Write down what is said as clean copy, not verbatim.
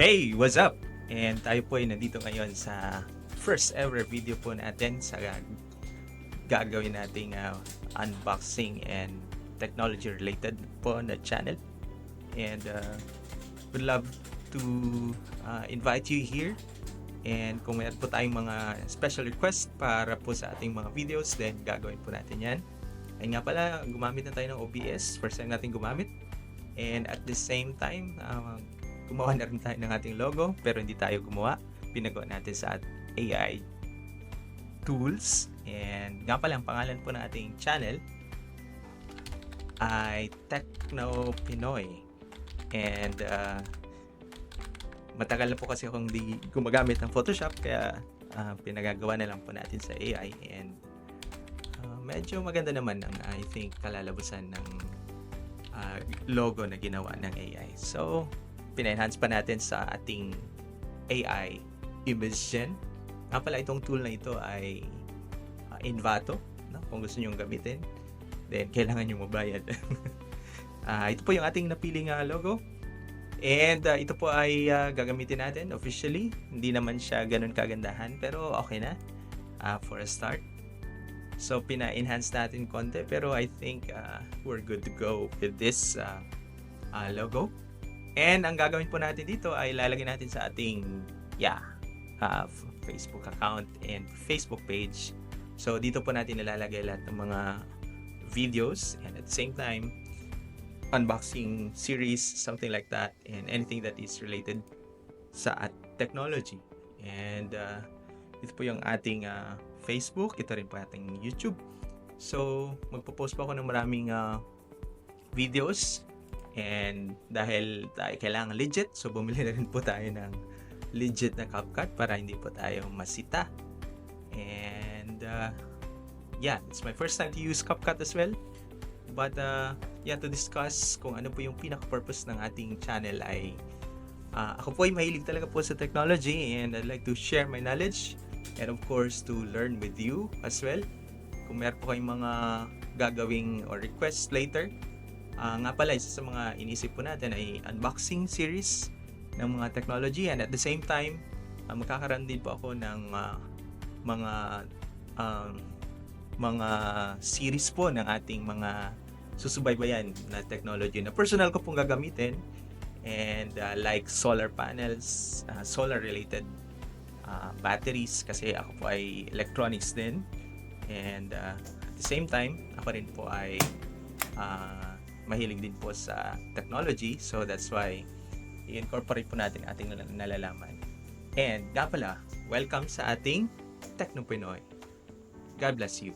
Hey, what's up? And tayo po ay nandito ngayon sa first ever video po natin sa gagawin nating unboxing and technology related po na channel. And would love to invite you here. And kung mayroon po tayong mga special request para po sa ating mga videos, then gagawin po natin yan. Ay nga pala, gumamit na tayo ng OBS. First time natin gumamit. And at the same time, gumawa na rin tayo ng ating logo, pero hindi tayo gumawa. Pinagawa natin sa AI tools. And nga pala, ang pangalan po ng ating channel ay Techno Pinoy. And matagal na po kasi akong di gumagamit ng Photoshop, kaya pinagagawa na lang po natin sa AI. And medyo maganda naman ang, I think, kalalabasan ng logo na ginawa ng AI. So, pina-enhance pa natin sa ating AI image gen. Nga pala, itong tool na ito ay Envato, no? Kung gusto nyo gamitin, then kailangan nyo mabayad. Ito po yung ating napiling logo. And ito po ay gagamitin natin officially. Hindi naman siya ganun kagandahan, pero okay na for a start. So, pina-enhance natin konti, pero I think we're good to go with this logo. And ang gagawin po natin dito ay lalagay natin sa ating Facebook account and Facebook page. So dito po natin nilalagay lahat ng mga videos, and at the same time unboxing series, something like that, and anything that is related sa technology. And ito po yung ating Facebook, ito rin po ating YouTube. So magpo-post po ako ng maraming videos. And dahil tayo kailangan legit, so bumili na rin po tayo ng legit na CapCut para hindi po tayo masita. And it's my first time to use CapCut as well. But to discuss kung ano po yung pinaka-purpose ng ating channel ay ako po ay mahilig talaga po sa technology, and I'd like to share my knowledge and of course to learn with you as well. Kung meron po kayong mga gagawing or requests later, nga pala, isa sa mga inisip po natin ay unboxing series ng mga technology, and at the same time magkakaroon din po ako ng mga series po ng ating mga susubaybayan na technology na personal ko pong gagamitin, and like solar panels, solar related batteries, kasi ako po ay electronics din, and at the same time ako rin po ay mahilig din po sa technology, so that's why i-incorporate po natin ating nalalaman. And nga pala, welcome sa ating Techno Pinoy. God bless you.